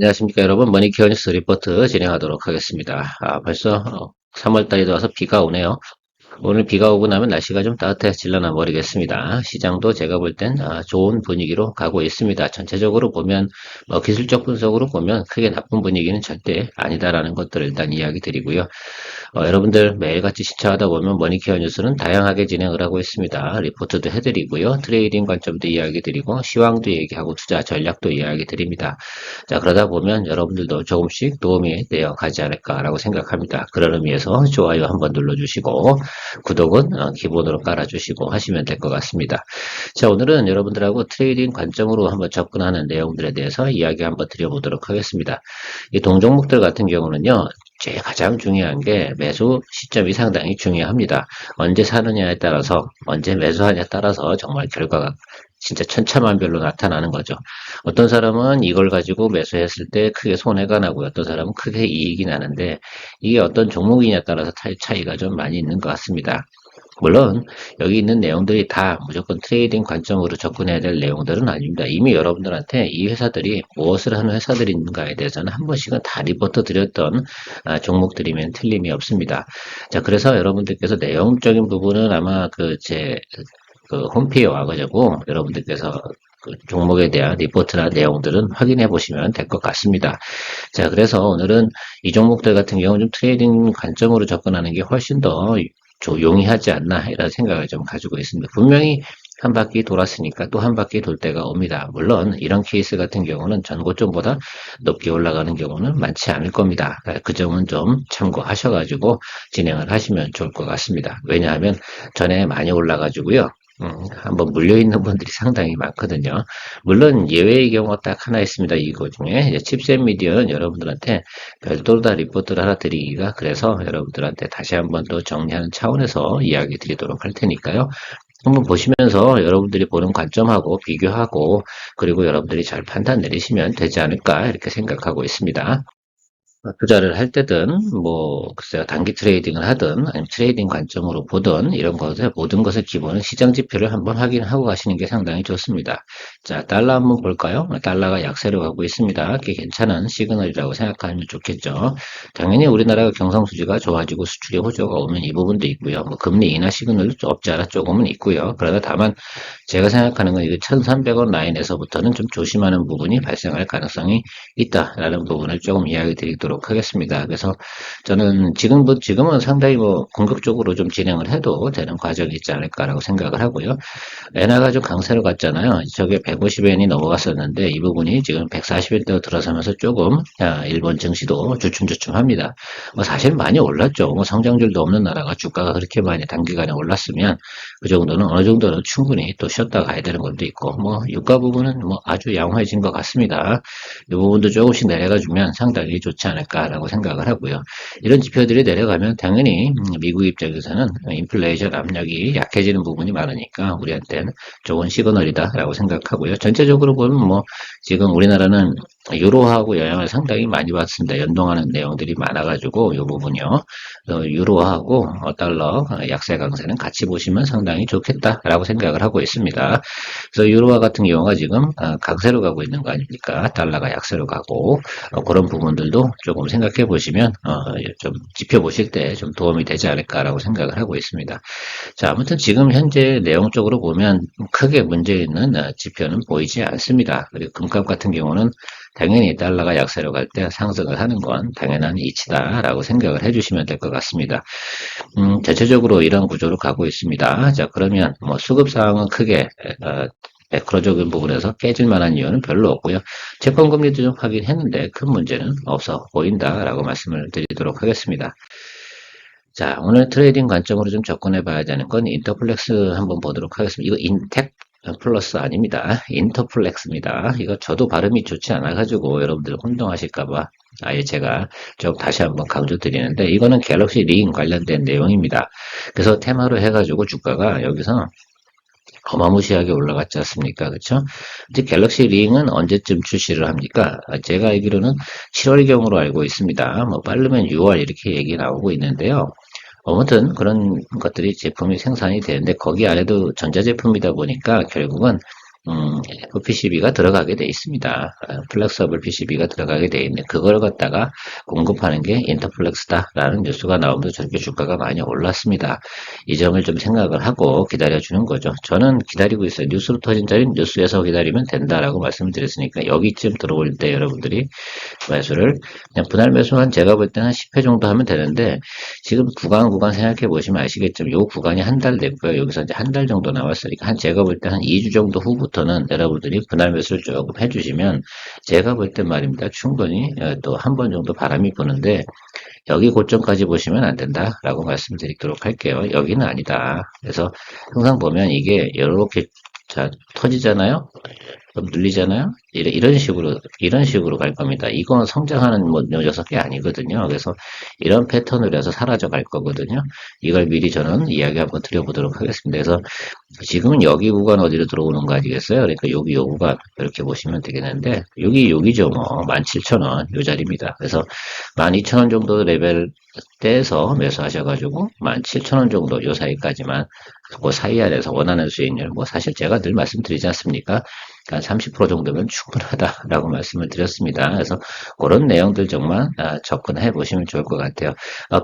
안녕하십니까, 여러분. 머니케어 뉴스 리포트 진행하도록 하겠습니다. 벌써 3월달이 들어와서 비가 오네요. 오늘 비가 오고 나면 날씨가 좀 따뜻해질려나 모르겠습니다. 시장도 제가 볼 땐 좋은 분위기로 가고 있습니다. 전체적으로 보면 기술적 분석으로 보면 크게 나쁜 분위기는 절대 아니다라는 것들을 일단 이야기 드리고요. 여러분들 매일같이 시청하다 보면 머니케어 뉴스는 다양하게 진행을 하고 있습니다. 리포트도 해드리고요. 트레이딩 관점도 이야기 드리고 시황도 얘기하고 투자 전략도 이야기 드립니다. 자, 그러다 보면 여러분들도 조금씩 도움이 되어 가지 않을까라고 생각합니다. 그런 의미에서 좋아요 한번 눌러주시고 구독은 기본으로 깔아주시고 하시면 될 것 같습니다. 자, 오늘은 여러분들하고 트레이딩 관점으로 한번 접근하는 내용들에 대해서 이야기 한번 드려보도록 하겠습니다. 이 동종목들 같은 경우는요, 제일 가장 중요한 게 매수 시점이 상당히 중요합니다. 언제 사느냐에 따라서, 언제 매수하냐에 따라서 정말 결과가 진짜 천차만별로 나타나는 거죠. 어떤 사람은 이걸 가지고 매수했을 때 크게 손해가 나고요. 어떤 사람은 크게 이익이 나는데 이게 어떤 종목이냐에 따라서 차이가 좀 많이 있는 것 같습니다. 물론 여기 있는 내용들이 다 무조건 트레이딩 관점으로 접근해야 될 내용들은 아닙니다. 이미 여러분들한테 이 회사들이 무엇을 하는 회사들인가에 대해서는 한 번씩은 다 리포트 드렸던 종목들이면 틀림이 없습니다. 자, 그래서 여러분들께서 내용적인 부분은 아마 그 홈페이지에 와가지고 여러분들께서 그 종목에 대한 리포트나 내용들은 확인해 보시면 될 것 같습니다. 자, 그래서 오늘은 이 종목들 같은 경우는 좀 트레이딩 관점으로 접근하는 게 훨씬 더 용이하지 않나 이런 생각을 좀 가지고 있습니다. 분명히 한 바퀴 돌았으니까 또 한 바퀴 돌 때가 옵니다. 물론 이런 케이스 같은 경우는 전고점보다 높게 올라가는 경우는 많지 않을 겁니다. 그 점은 좀 참고하셔가지고 진행을 하시면 좋을 것 같습니다. 왜냐하면 전에 많이 올라가지고요. 한번 물려있는 분들이 상당히 많거든요. 물론 예외의 경우가 딱 하나 있습니다. 이거 중에 칩셋 미디어는 여러분들한테 별도로 다 리포트를 하나 드리기가 그래서 여러분들한테 다시 한번 또 정리하는 차원에서 이야기 드리도록 할 테니까요. 한번 보시면서 여러분들이 보는 관점하고 비교하고 그리고 여러분들이 잘 판단 내리시면 되지 않을까 이렇게 생각하고 있습니다. 투자를 할 때든 글쎄요, 단기 트레이딩을 하든 아니면 트레이딩 관점으로 보든 이런 것에 모든 것의 기본은 시장 지표를 한번 확인하고 가시는 게 상당히 좋습니다. 자, 달러 한번 볼까요? 달러가 약세로 가고 있습니다. 꽤 괜찮은 시그널이라고 생각하면 좋겠죠. 당연히 우리나라가 경상수지가 좋아지고 수출이 호조가 오면 이 부분도 있고요. 금리 인하 시그널도 없지 않아 조금은 있고요. 그러나 다만 제가 생각하는 건 이 1,300원 라인에서부터는 좀 조심하는 부분이 발생할 가능성이 있다라는 부분을 조금 이야기 드리도록 하겠습니다. 그래서 저는 지금은 상당히 공격적으로 좀 진행을 해도 되는 과정이 있지 않을까라고 생각을 하고요. 엔화가 좀 강세로 갔잖아요. 저게 150엔이 넘어갔었는데 이 부분이 지금 140엔대로 들어서면서 조금 일본 증시도 주춤주춤합니다. 사실 많이 올랐죠. 성장률도 없는 나라가 주가가 그렇게 많이 단기간에 올랐으면 그 정도는 어느 정도는 충분히 또 쉬었다 가야 되는 것도 있고 유가 부분은 아주 양호해진 것 같습니다. 이 부분도 조금씩 내려가주면 상당히 좋지 않을까라고 생각을 하고요. 이런 지표들이 내려가면 당연히 미국 입장에서는 인플레이션 압력이 약해지는 부분이 많으니까 우리한테는 좋은 시그널이다라고 생각하고요. 전체적으로 보면 지금 우리나라는 유로하고 영향을 상당히 많이 받습니다. 연동하는 내용들이 많아가지고 이 부분이요. 유로하고 달러 약세 강세는 같이 보시면 상당히 좋겠다라고 생각을 하고 있습니다. 그래서 유로화 같은 경우가 지금 강세로 가고 있는 거 아닙니까? 달러가 약세로 가고 그런 부분들도 조금 생각해 보시면 좀 지표 보실 때 좀 도움이 되지 않을까라고 생각을 하고 있습니다. 자, 아무튼 지금 현재 내용적으로 보면 크게 문제 있는 지표는 보이지 않습니다. 그리고 금값 같은 경우는 당연히 달러가 약세로 갈 때 상승을 하는 건 당연한 이치다라고 생각을 해주시면 될 것 같습니다. 전체적으로 이런 구조로 가고 있습니다. 자, 그러면 수급 상황은 크게 매크로적인 부분에서 깨질 만한 이유는 별로 없고요. 채권금리도 좀 확인했는데 큰 문제는 없어 보인다라고 말씀을 드리도록 하겠습니다. 자, 오늘 트레이딩 관점으로 좀 접근해 봐야 되는 건 인터플렉스 한번 보도록 하겠습니다. 이거 인텍 플러스 아닙니다. 인터플렉스입니다. 이거 저도 발음이 좋지 않아가지고 여러분들 혼동하실까봐 아예 제가 좀 다시 한번 강조드리는데 이거는 갤럭시 링 관련된 내용입니다. 그래서 테마로 해가지고 주가가 여기서 어마무시하게 올라갔지 않습니까? 그렇죠? 이제 갤럭시 링은 언제쯤 출시를 합니까? 제가 알기로는 7월경으로 알고 있습니다. 빠르면 6월 이렇게 얘기 나오고 있는데요. 아무튼 그런 것들이 제품이 생산이 되는데 거기 안에도 전자제품이다 보니까 결국은 FPCB가 들어가게 돼 있습니다. 플렉서블 PCB가 들어가게 돼 있는 그걸 갖다가 공급하는 게 인터플렉스다라는 뉴스가 나오면서 저렇게 주가가 많이 올랐습니다. 이 점을 좀 생각을 하고 기다려주는 거죠. 저는 기다리고 있어요. 뉴스로 터진 자리는 뉴스에서 기다리면 된다라고 말씀을 드렸으니까 여기쯤 들어올 때 여러분들이 매수를 그냥 분할 매수한 제가 볼 때는 한 10회 정도 하면 되는데 지금 구간 생각해 보시면 아시겠지만 요 구간이 한 달 됐고요. 여기서 이제 한 달 정도 남았으니까 한 제가 볼 때 한 2주 정도 후부터는 여러분들이 분할 매수를 조금 해주시면 제가 볼 때 말입니다. 충분히 또 한 번 정도 바람이 부는데 여기 고점까지 보시면 안 된다라고 말씀드리도록 할게요. 여기는 아니다. 그래서 항상 보면 이게 이렇게 자 터지잖아요. 그럼 눌리잖아요. 이런 식으로 갈 겁니다. 이건 성장하는 뭐 녀석이 아니거든요. 그래서 이런 패턴으로 해서 사라져 갈 거거든요. 이걸 미리 저는 이야기 한번 드려보도록 하겠습니다. 그래서 지금은 여기 구간 어디로 들어오는 거 아니겠어요? 그러니까 여기 요 구간 이렇게 보시면 되겠는데 여기죠 뭐 17,000원 요 자리입니다. 그래서 12,000원 정도 레벨 떼서 매수하셔가지고 17,000원 정도 요 사이까지만 그 사이 안에서 원하는 수익률 뭐 사실 제가 늘 말씀드리지 않습니까? 한 30% 정도면 충분하다라고 말씀을 드렸습니다. 그래서 그런 내용들 정말 접근해 보시면 좋을 것 같아요.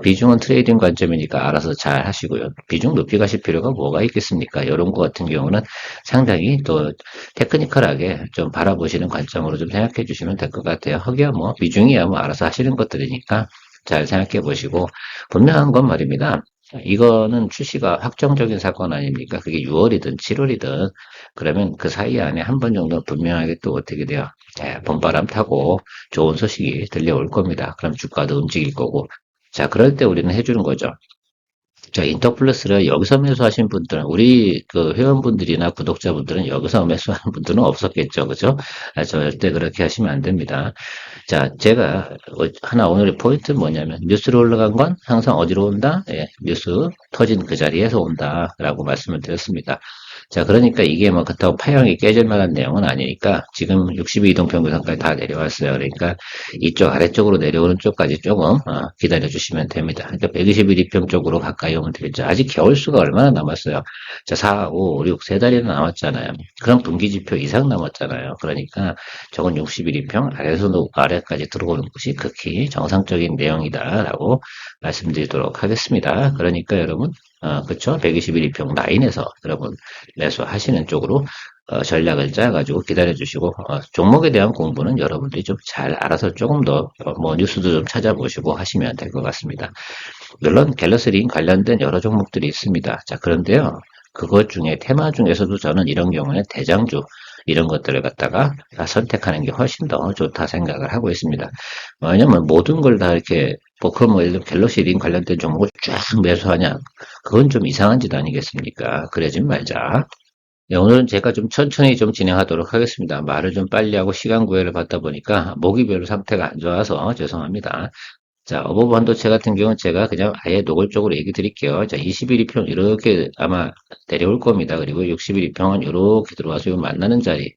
비중은 트레이딩 관점이니까 알아서 잘 하시고요. 비중 높이 가실 필요가 뭐가 있겠습니까? 이런 거 같은 경우는 상당히 또 테크니컬하게 좀 바라보시는 관점으로 좀 생각해 주시면 될 것 같아요. 허기야 뭐 비중이야 뭐 알아서 하시는 것들이니까 잘 생각해 보시고 분명한 건 말입니다. 이거는 출시가 확정적인 사건 아닙니까? 그게 6월이든 7월이든 그러면 그 사이 안에 한 번 정도 분명하게 또 어떻게 돼요? 봄바람 타고 좋은 소식이 들려올 겁니다. 그럼 주가도 움직일 거고. 자, 그럴 때 우리는 해주는 거죠. 자, 인터플러스를 여기서 매수하신 분들은, 우리 그 회원분들이나 구독자분들은 여기서 매수하는 분들은 없었겠죠. 그죠? 절대 그렇게 하시면 안 됩니다. 자, 제가 하나 오늘의 포인트는 뭐냐면, 뉴스로 올라간 건 항상 어디로 온다? 예, 뉴스 터진 그 자리에서 온다라고 말씀을 드렸습니다. 자, 그러니까 이게 뭐 그렇다고 파형이 깨질 만한 내용은 아니니까 지금 62 이동평균선까지 다 내려왔어요. 그러니까 이쪽 아래쪽으로 내려오는 쪽까지 조금 기다려 주시면 됩니다. 그러니까 121 이평 쪽으로 가까이 오면 되겠죠. 아직 겨울수가 얼마나 남았어요. 자, 4, 5, 6, 세 달이나 남았잖아요. 그럼 분기지표 이상 남았잖아요. 그러니까 저건 61 이평 아래에서 아래까지 들어오는 것이 극히 정상적인 내용이다라고 말씀드리도록 하겠습니다. 그러니까 여러분 그쵸? 121 이평 라인에서 여러분 매수하시는 쪽으로 전략을 짜가지고 기다려주시고 종목에 대한 공부는 여러분들이 좀 잘 알아서 조금 더 뭐 뉴스도 좀 찾아보시고 하시면 될 것 같습니다. 물론 갤러스링 관련된 여러 종목들이 있습니다. 자, 그런데요. 그것 중에 테마 중에서도 저는 이런 경우에 대장주 이런 것들을 갖다가 선택하는 게 훨씬 더 좋다 생각을 하고 있습니다. 왜냐면 모든 걸 다 이렇게 뭐 그럼 뭐 예를 들면 갤럭시 링 관련된 종목을 쫙 매수하냐? 그건 좀 이상한 짓 아니겠습니까? 그러지 말자. 네, 오늘은 제가 좀 천천히 좀 진행하도록 하겠습니다. 말을 좀 빨리 하고 시간 구애를 받다 보니까 목이 별로 상태가 안 좋아서 죄송합니다. 자, 어버 반도체 같은 경우는 제가 그냥 아예 노골적으로 얘기 드릴게요. 자, 21위평 이렇게 아마 내려올 겁니다. 그리고 61위평은 이렇게 들어와서 요 만나는 자리.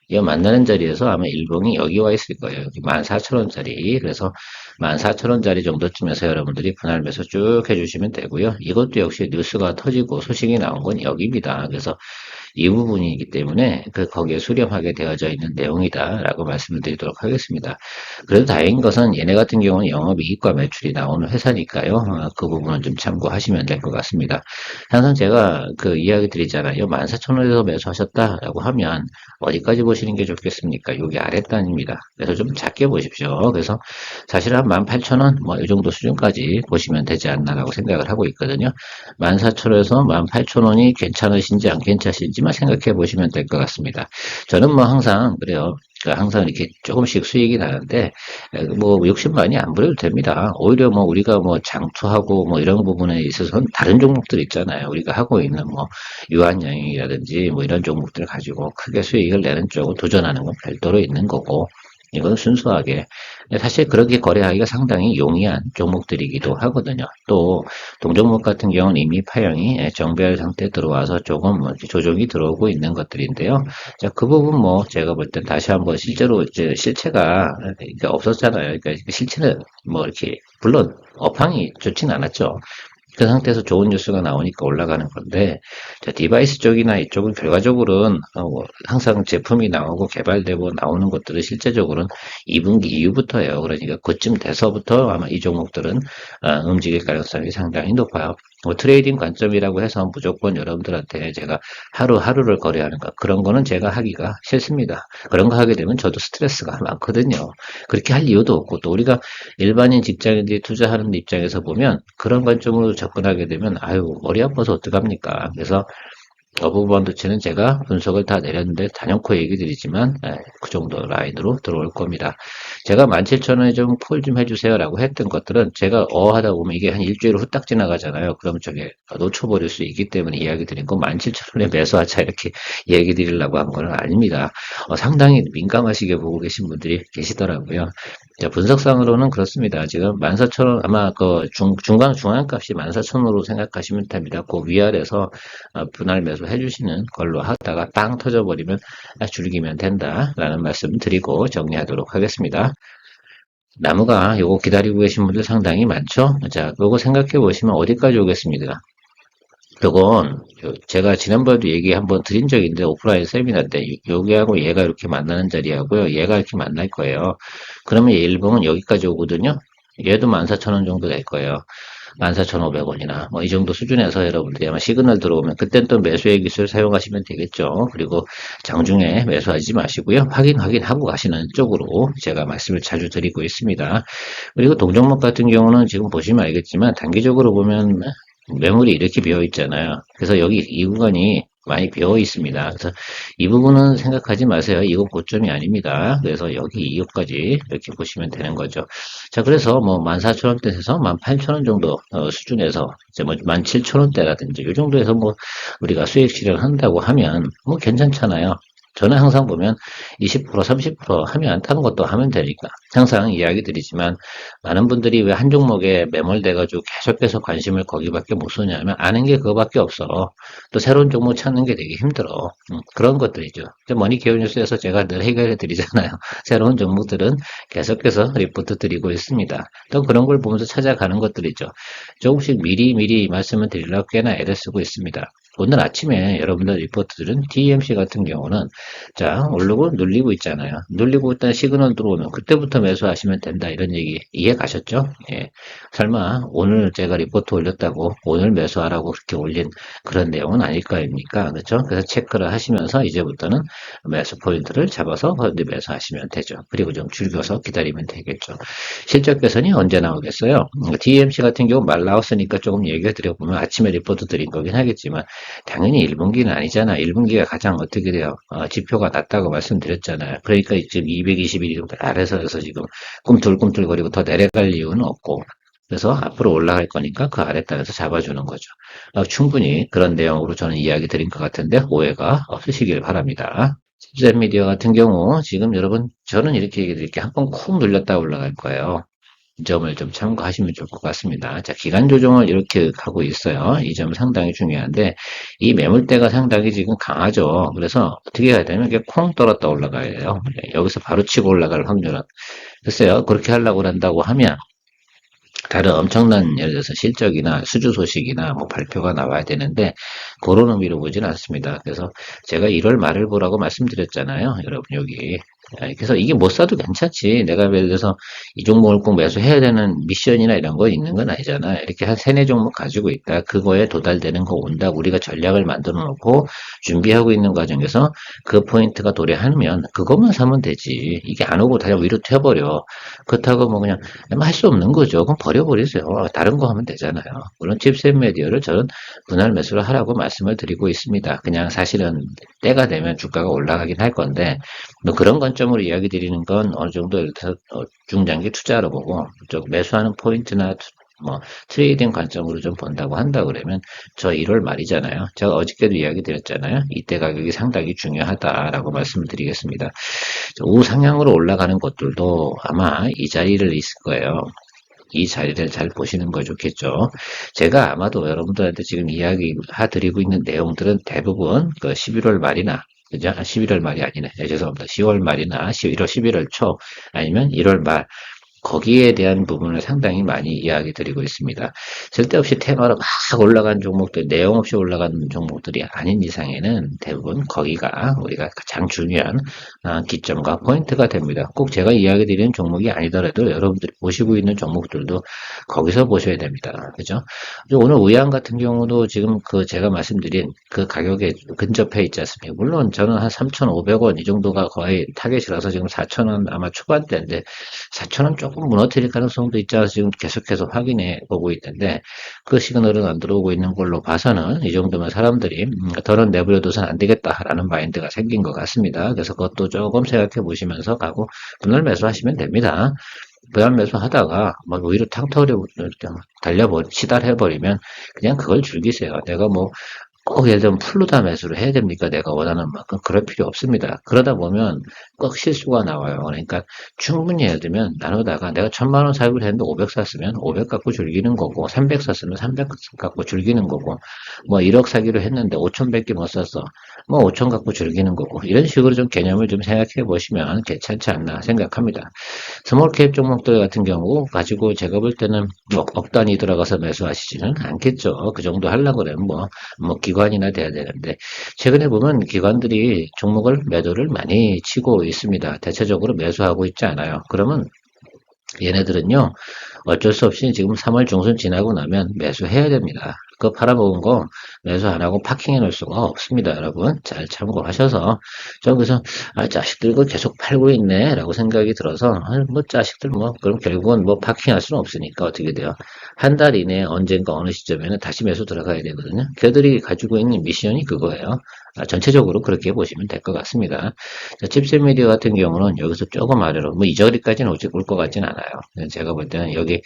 이 만나는 자리에서 아마 일봉이 여기 와 있을 거예요. 여기 14,000원짜리. 그래서 14,000원짜리 정도쯤에서 여러분들이 분할 매수 쭉 해주시면 되고요. 이것도 역시 뉴스가 터지고 소식이 나온 건 여기입니다. 그래서 이 부분이기 때문에 거기에 수렴하게 되어져 있는 내용이다라고 말씀을 드리도록 하겠습니다. 그래도 다행인 것은 얘네 같은 경우는 영업이익과 매출이 나오는 회사니까요. 그 부분은 좀 참고하시면 될 것 같습니다. 항상 제가 그 이야기 드리잖아요. 14,000원에서 매수하셨다라고 하면 어디까지 보시는 게 좋겠습니까? 여기 아랫단입니다. 그래서 좀 작게 보십시오. 그래서 사실 한 18,000원 뭐 이 정도 수준까지 보시면 되지 않나라고 생각을 하고 있거든요. 14,000원에서 18,000원이 괜찮으신지 안 괜찮으신지만 생각해 보시면 될 것 같습니다. 저는 뭐 항상 그래요. 항상 이렇게 조금씩 수익이 나는데 뭐 욕심 많이 안 부려도 됩니다. 오히려 뭐 우리가 뭐 장투하고 뭐 이런 부분에 있어서는 다른 종목들 있잖아요. 우리가 하고 있는 뭐 유한양이라든지 뭐 이런 종목들을 가지고 크게 수익을 내는 쪽으로 도전하는 건 별도로 있는 거고 이건 순수하게 사실 그렇게 거래하기가 상당히 용이한 종목들이기도 하거든요. 또 동종목 같은 경우는 이미 파형이 정배열 상태에 들어와서 조금 뭐 조정이 들어오고 있는 것들인데요. 자, 그 부분 뭐 제가 볼 땐 다시 한번 실제로 이제 실체가 없었잖아요. 그러니까 실체는 뭐 이렇게 물론 업황이 좋진 않았죠. 그 상태에서 좋은 뉴스가 나오니까 올라가는 건데, 자, 디바이스 쪽이나 이쪽은 결과적으로는 뭐 항상 제품이 나오고 개발되고 나오는 것들은 실제적으로는 2분기 이후부터예요. 그러니까 그쯤 돼서부터 아마 이 종목들은 움직일 가능성이 상당히 높아요. 뭐 트레이딩 관점이라고 해서 무조건 여러분들한테 제가 하루하루를 거래하는 것 그런 거는 제가 하기가 싫습니다. 그런 거 하게 되면 저도 스트레스가 많거든요. 그렇게 할 이유도 없고 또 우리가 일반인 직장인들이 투자하는 입장에서 보면 그런 관점으로 접근하게 되면 아유 머리 아파서 어떡합니까? 그래서 어부 반도체는 제가 분석을 다 내렸는데 단연코 얘기 드리지만 그 정도 라인으로 들어올 겁니다. 제가 17,000원에 좀 콜 좀 해주세요라고 했던 것들은 제가 하다 보면 이게 한 일주일 후딱 지나가잖아요. 그럼 저게 놓쳐버릴 수 있기 때문에 이야기 드린 거 17,000원에 매수하자 이렇게 얘기 드리려고 한 건 아닙니다. 상당히 민감하시게 보고 계신 분들이 계시더라고요. 자, 분석상으로는 그렇습니다. 지금 14,000원 아마 그 중간값이 14,000원으로 생각하시면 됩니다. 그 위아래서 분할 매수 해주시는 걸로 하다가 빵 터져버리면 줄이기면 된다라는 말씀 드리고 정리하도록 하겠습니다. 나무가 요거 기다리고 계신 분들 상당히 많죠? 자, 요거 생각해 보시면 어디까지 오겠습니까? 요건 제가 지난번에도 얘기 한번 드린 적이 있는데 오프라인 세미나 때 여기하고 얘가 이렇게 만나는 자리하고요. 얘가 이렇게 만날 거예요. 그러면 얘 일봉은 여기까지 오거든요. 얘도 14,000원 정도 될 거예요. 14,500원이나 뭐 이 정도 수준에서 여러분들이 아마 시그널 들어오면 그땐 또 매수의 기술 사용하시면 되겠죠. 그리고 장중에 매수하지 마시고요. 확인하고 가시는 쪽으로 제가 말씀을 자주 드리고 있습니다. 그리고 동종목 같은 경우는 지금 보시면 알겠지만 단기적으로 보면 매물이 이렇게 비어 있잖아요. 그래서 여기 이 구간이 많이 비어 있습니다. 그래서 이 부분은 생각하지 마세요. 이건 고점이 아닙니다. 그래서 여기 이후까지 이렇게 보시면 되는 거죠. 자, 그래서 뭐 14,000원대에서 18,000원 정도 수준에서 이제 뭐 17,000원대라든지 이 정도에서 뭐 우리가 수익 실현한다고 하면 뭐 괜찮잖아요. 저는 항상 보면 20%, 30% 하면 타는 것도 하면 되니까 항상 이야기 드리지만 많은 분들이 왜 한 종목에 매몰돼가지고 계속해서 관심을 거기밖에 못 쏘냐면 아는 게 그거밖에 없어. 또 새로운 종목 찾는 게 되게 힘들어. 그런 것들이죠. 머니 기업 뉴스에서 제가 늘 해결해 드리잖아요. 새로운 종목들은 계속해서 리포트 드리고 있습니다. 또 그런 걸 보면서 찾아가는 것들이죠. 조금씩 미리 말씀을 드리려고 꽤나 애를 쓰고 있습니다. 오늘 아침에 여러분들 리포트들은 DMC 같은 경우는 자 오르고 눌리고 있잖아요. 눌리고 일단 시그널 들어오면 그때부터 매수하시면 된다 이런 얘기 이해 가셨죠? 예. 설마 오늘 제가 리포트 올렸다고 오늘 매수하라고 그렇게 올린 그런 내용은 아닐 거 아닙니까? 그렇죠? 그래서 체크를 하시면서 이제부터는 매수 포인트를 잡아서 매수하시면 되죠. 그리고 좀 줄여서 기다리면 되겠죠. 실적 개선이 언제 나오겠어요? DMC 같은 경우 말 나왔으니까 조금 얘기해 드려보면 아침에 리포트 드린 거긴 하겠지만 당연히 1분기는 아니잖아. 1분기가 가장 어떻게 돼요? 지표가 낮다고 말씀드렸잖아요. 그러니까 지금 221이 정도 아래서여서 지금 꿈틀꿈틀거리고 더 내려갈 이유는 없고 그래서 앞으로 올라갈 거니까 그 아래 땅에서 잡아주는 거죠. 충분히 그런 내용으로 저는 이야기 드린 것 같은데 오해가 없으시길 바랍니다. 집셋 미디어 같은 경우 지금 여러분 저는 이렇게 얘기 드릴게요. 한 번 콕 눌렸다 올라갈 거예요. 이 점을 좀 참고하시면 좋을 것 같습니다. 자, 기간 조정을 이렇게 하고 있어요. 이 점 상당히 중요한데 이 매물대가 상당히 지금 강하죠. 그래서 어떻게 해야 되면 이게 콩 떨었다 올라가야 해요. 여기서 바로 치고 올라갈 확률은 글쎄요. 그렇게 하려고 한다고 하면 다른 엄청난 예를 들어서 실적이나 수주 소식이나 뭐 발표가 나와야 되는데 그런 의미로 보지는 않습니다. 그래서 제가 1월 말을 보라고 말씀드렸잖아요. 여러분 여기. 그래서 이게 못 사도 괜찮지. 내가 예를 들어서 이 종목을 꼭 매수해야 되는 미션이나 이런 거 있는 건 아니잖아. 이렇게 한 세네 종목 가지고 있다. 그거에 도달되는 거 온다. 우리가 전략을 만들어 놓고 준비하고 있는 과정에서 그 포인트가 도래하면 그것만 사면 되지. 이게 안 오고 그냥 위로 튀어버려. 그렇다고 뭐 그냥 할 수 없는 거죠. 그럼 버려버리세요. 다른 거 하면 되잖아요. 물론 칩셋 메디어를 저는 분할 매수를 하라고 말씀을 드리고 있습니다. 그냥 사실은 때가 되면 주가가 올라가긴 할 건데 뭐 그런 관점으로 이야기 드리는 건 어느 정도 예를 들어서 중장기 투자로 보고 매수하는 포인트나 뭐 트레이딩 관점으로 좀 본다고 한다 그러면 저 1월 말이잖아요. 제가 어저께도 이야기 드렸잖아요. 이때 가격이 상당히 중요하다라고 말씀을 드리겠습니다. 우상향으로 올라가는 것들도 아마 이 자리를 있을 거예요. 이 자리를 잘 보시는 거 좋겠죠. 제가 아마도 여러분들한테 지금 이야기 드리고 있는 내용들은 대부분 그 11월 말이나 그죠? 11월 말이 아니네. 죄송합니다. 10월 말이나 11월 11월 초 아니면 1월 말 거기에 대한 부분을 상당히 많이 이야기 드리고 있습니다. 쓸데없이 테마로 막 올라간 종목들, 내용 없이 올라간 종목들이 아닌 이상에는 대부분 거기가 우리가 가장 중요한 기점과 포인트가 됩니다. 꼭 제가 이야기 드리는 종목이 아니더라도 여러분들이 보시고 있는 종목들도 거기서 보셔야 됩니다. 그죠? 오늘 우양 같은 경우도 지금 그 제가 말씀드린 그 가격에 근접해 있지 않습니까? 물론 저는 한 3,500원 이 정도가 거의 타겟이라서 지금 4,000원 아마 초반대인데 4,000원 조금 무너뜨릴 가능성도 있지 않아서 지금 계속해서 확인해 보고 있는데 그 시그널은 안 들어오고 있는 걸로 봐서는 이 정도면 사람들이 더는 내버려둬서는 안 되겠다라는 마인드가 생긴 것 같습니다. 그래서 그것도 조금 생각해 보시면서 가고 분할 매수하시면 됩니다. 분할 매수하다가 뭐 오히려 탕터리 치달해버리면 그냥 그걸 즐기세요. 내가 뭐 꼭 예를 들면 풀로다 매수를 해야 됩니까? 내가 원하는 만큼. 그럴 필요 없습니다. 그러다 보면 꼭 실수가 나와요. 그러니까 충분히 예를 들면 나누다가 내가 1,000만 원 사입을 했는데 500 샀으면 500 갖고 즐기는 거고 300 샀으면 300 갖고 즐기는 거고 뭐 1억 사기로 했는데 5,000밖에 못 샀어. 뭐 5,000 갖고 즐기는 거고 이런 식으로 좀 개념을 좀 생각해 보시면 괜찮지 않나 생각합니다. 스몰캡 종목들 같은 경우 가지고 제가 볼 때는 억 단위 들어가서 매수하시지는 않겠죠. 그 정도 하려고 그러면 뭐 기관이나 돼야 되는데 최근에 보면 기관들이 종목을 매도를 많이 치고 있습니다. 대체적으로 매수하고 있지 않아요. 그러면 얘네들은요 어쩔 수 없이 지금 3월 중순 지나고 나면 매수해야 됩니다. 그 팔아먹은 거 매수 안 하고 파킹해 놓을 수가 없습니다. 여러분 잘 참고하셔서 저 그래서 자식들 그 계속 팔고 있네 라고 생각이 들어서 뭐 자식들 뭐 그럼 결국은 뭐 파킹할 수는 없으니까 어떻게 돼요. 한 달 이내에 언젠가 어느 시점에는 다시 매수 들어가야 되거든요. 걔들이 가지고 있는 미션이 그거예요. 전체적으로 그렇게 보시면 될 것 같습니다. 칩셋 미디어 같은 경우는 여기서 조금 아래로 뭐 이 자리까지는 올 것 같진 않아요. 제가 볼 때는 여기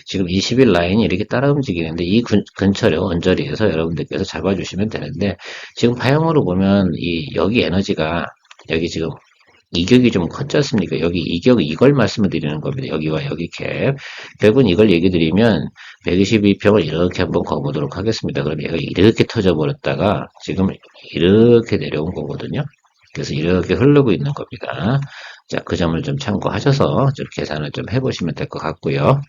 지금 20일 라인이 이렇게 따라 움직이는데 이 근처에 언저리에서 여러분들께서 잡아주시면 되는데 지금 파형으로 보면 이 여기 에너지가 여기 지금 이격이 좀 컸지 않습니까? 여기 이격 이걸 말씀을 드리는 겁니다. 여기와 여기 캡. 결국은 이걸 얘기 드리면 122평을 이렇게 한번 거보도록 하겠습니다. 그럼 얘가 이렇게 터져버렸다가 지금 이렇게 내려온 거거든요. 그래서 이렇게 흐르고 있는 겁니다. 자, 그 점을 좀 참고하셔서 좀 계산을 좀 해보시면 될 것 같고요.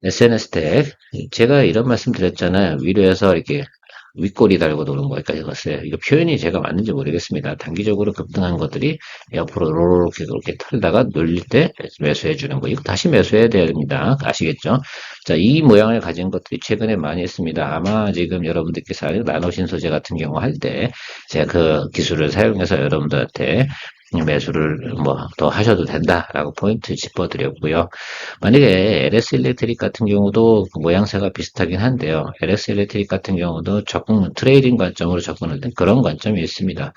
SNS 텍. 제가 이런 말씀 드렸잖아요. 위로에서 이렇게 윗꼬리 달고 도는 거기까지 갔어요. 이거 표현이 제가 맞는지 모르겠습니다. 단기적으로 급등한 것들이 옆으로 이렇게 그렇게 털다가 눌릴 때 매수해 주는 거. 이거 다시 매수해야 됩니다. 아시겠죠? 자, 이 모양을 가진 것들이 최근에 많이 있습니다. 아마 지금 여러분들께서 나노신 소재 같은 경우 할 때 제가 그 기술을 사용해서 여러분들한테 매수를 뭐 더 하셔도 된다라고 포인트 짚어드렸고요. 만약에 LS 일렉트릭 같은 경우도 그 모양새가 비슷하긴 한데요. LS 일렉트릭 같은 경우도 트레이딩 관점으로 접근할 때 그런 관점이 있습니다.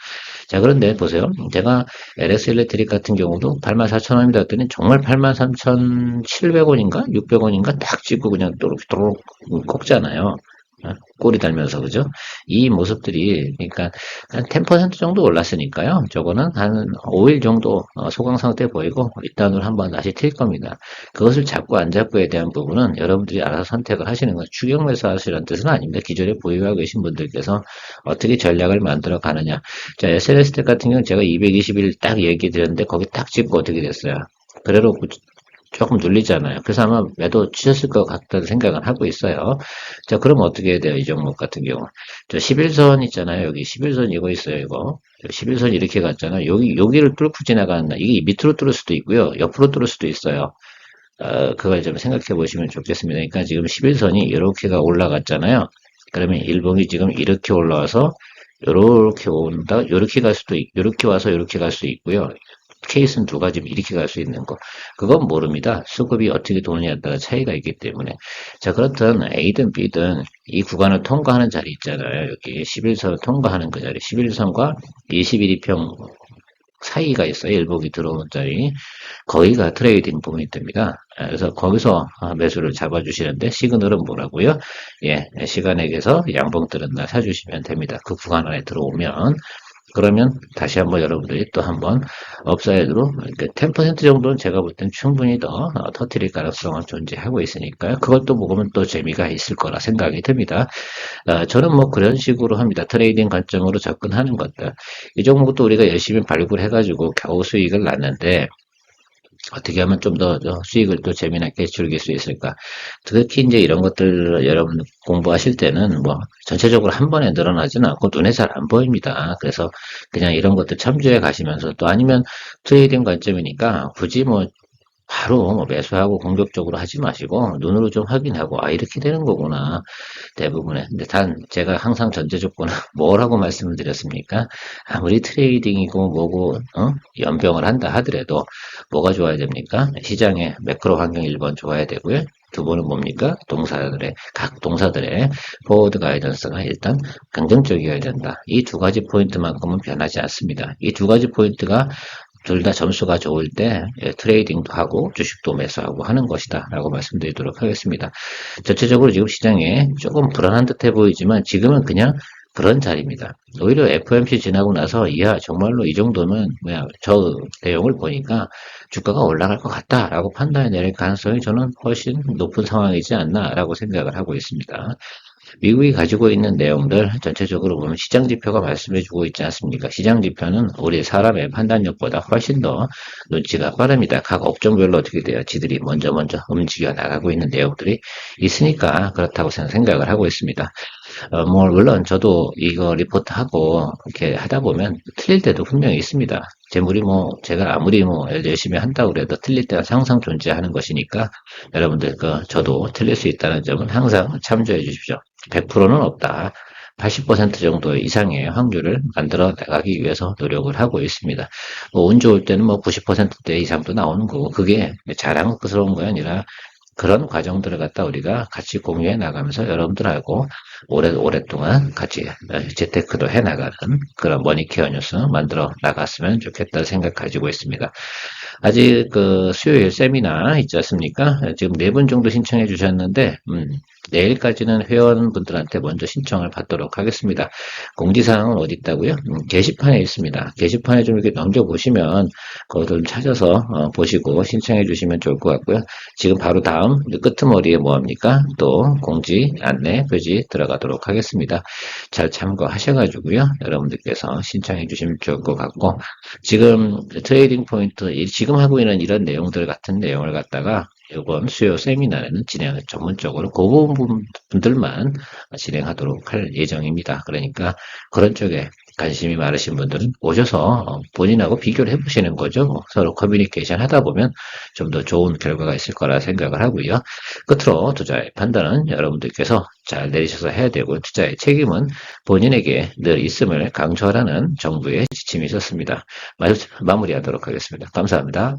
자, 그런데 보세요. 제가 LS 일렉트릭 같은 경우도 84,000원입니다. 했더니 정말 83,700원인가? 600원인가? 딱 찍고 그냥 또록 꺾잖아요. 꼬리 달면서 그죠? 이 모습들이 그러니까 한 10% 정도 올랐으니까요. 저거는 한 5일 정도 소강 상태 보이고 윗단으로 한번 다시 튈 겁니다. 그것을 잡고 안 잡고에 대한 부분은 여러분들이 알아서 선택을 하시는 건 추격 매수 하시라는 뜻은 아닙니다. 기존에 보유하고 계신 분들께서 어떻게 전략을 만들어 가느냐. 자, SNS 같은 경우는 제가 220일 딱 얘기 드렸는데 거기 딱 짚고 어떻게 됐어요? 그래로 조금 눌리잖아요. 그래서 아마 매도 치셨을 것 같다는 생각을 하고 있어요. 자, 그럼 어떻게 해야 돼요? 이 종목 같은 경우. 저 11선 있잖아요. 여기 11선 이거 있어요. 이거. 11선 이렇게 갔잖아요. 여기를 뚫고 지나가나. 이게 밑으로 뚫을 수도 있고요. 옆으로 뚫을 수도 있어요. 그걸 좀 생각해 보시면 좋겠습니다. 그러니까 지금 11선이 이렇게가 올라갔잖아요. 그러면 일봉이 지금 이렇게 올라와서 이렇게 온다. 이렇게 갈 수도 이렇게 와서 이렇게 갈 수 있고요. 케이스는 두 가지 이렇게 갈 수 있는 거. 그건 모릅니다. 수급이 어떻게 도느냐에 따라 차이가 있기 때문에. 자, 그렇든 A든 B든 이 구간을 통과하는 자리 있잖아요. 여기 11선을 통과하는 그 자리. 11선과 21평 사이가 있어요. 일봉이 들어온 자리. 거기가 트레이딩 부분이 됩니다. 그래서 거기서 매수를 잡아주시는데 시그널은 뭐라고요? 예, 시간액에서 양봉들은 다 사주시면 됩니다. 그 구간 안에 들어오면 그러면 다시 한번 여러분들이 또 한번 업사이드로 10% 정도는 제가 볼 땐 충분히 더 터뜨릴 가능성은 존재하고 있으니까요. 그것도 먹으면 또 재미가 있을 거라 생각이 듭니다. 저는 뭐 그런 식으로 합니다. 트레이딩 관점으로 접근하는 것들. 이 종목도 우리가 열심히 발굴해가지고 겨우 수익을 났는데 어떻게 하면 좀 더 수익을 또 재미나게 즐길 수 있을까? 특히 이제 이런 것들 여러분 공부하실 때는 뭐 전체적으로 한 번에 늘어나지는 않고 눈에 잘 안 보입니다. 그래서 그냥 이런 것들 참조해 가시면서 또 아니면 트레이딩 관점이니까 굳이 뭐 바로 뭐 매수하고 공격적으로 하지 마시고 눈으로 좀 확인하고 아 이렇게 되는 거구나 대부분의. 근데 단 제가 항상 전제 조건은 뭐라고 말씀을 드렸습니까? 아무리 트레이딩이고 뭐고 연병을 한다 하더라도 뭐가 좋아야 됩니까? 시장의 매크로 환경 1번 좋아야 되고요. 두 번은 뭡니까? 각 동사들의 포워드 가이던스가 일단 긍정적이어야 된다. 이 두 가지 포인트만큼은 변하지 않습니다. 이 두 가지 포인트가 둘 다 점수가 좋을 때 트레이딩도 하고 주식도 매수하고 하는 것이다 라고 말씀드리도록 하겠습니다. 전체적으로 지금 시장에 조금 불안한 듯해 보이지만 지금은 그냥 그런 자리입니다. 오히려 FOMC 지나고 나서 이야 정말로 이 정도면 뭐야 저 내용을 보니까 주가가 올라갈 것 같다라고 판단해 내릴 가능성이 저는 훨씬 높은 상황이지 않나라고 생각을 하고 있습니다. 미국이 가지고 있는 내용들 전체적으로 보면 시장 지표가 말씀해주고 있지 않습니까? 시장 지표는 우리 사람의 판단력보다 훨씬 더 눈치가 빠릅니다. 각 업종별로 어떻게 돼요? 지들이 먼저 움직여 나가고 있는 내용들이 있으니까 그렇다고 생각을 하고 있습니다. 뭐 물론 저도 이거 리포트하고 이렇게 하다 보면 틀릴 때도 분명히 있습니다. 재물이 뭐 제가 아무리 뭐 열심히 한다고 그래도 틀릴 때가 항상 존재하는 것이니까 여러분들 저도 틀릴 수 있다는 점은 항상 참조해 주십시오. 100%는 없다. 80% 정도 이상의 확률을 만들어 나가기 위해서 노력을 하고 있습니다. 뭐운 좋을 때는 뭐 90%대 이상도 나오는 거고 그게 자랑스러운 거 아니라 그런 과정들을 갖다 우리가 같이 공유해 나가면서 여러분들하고 오랫동안 같이 재테크도 해 나가는 그런 머니케어 뉴스 만들어 나갔으면 좋겠다 생각 가지고 있습니다. 아직 수요일 세미나 있지 않습니까? 지금 4분 정도 신청해 주셨는데, 내일까지는 회원분들한테 먼저 신청을 받도록 하겠습니다. 공지사항은 어디 있다고요? 게시판에 있습니다. 게시판에 좀 이렇게 넘겨보시면 그것을 찾아서 보시고 신청해 주시면 좋을 것 같고요. 지금 바로 다음 끄트머리에 뭐합니까? 또 공지, 안내, 표지 들어가도록 하겠습니다. 잘 참고하셔가지고요. 여러분들께서 신청해 주시면 좋을 것 같고, 지금 트레이딩 포인트, 지금 하고 있는 이런 내용들 같은 내용을 갖다가 이번 수요 세미나에는 전문적으로 그 부분들만 진행하도록 할 예정입니다. 그러니까 그런 쪽에 관심이 많으신 분들은 오셔서 본인하고 비교를 해보시는 거죠. 서로 커뮤니케이션 하다 보면 좀 더 좋은 결과가 있을 거라 생각을 하고요. 끝으로 투자의 판단은 여러분들께서 잘 내리셔서 해야 되고 투자의 책임은 본인에게 늘 있음을 강조하라는 정부의 지침이 있었습니다. 마무리하도록 하겠습니다. 감사합니다.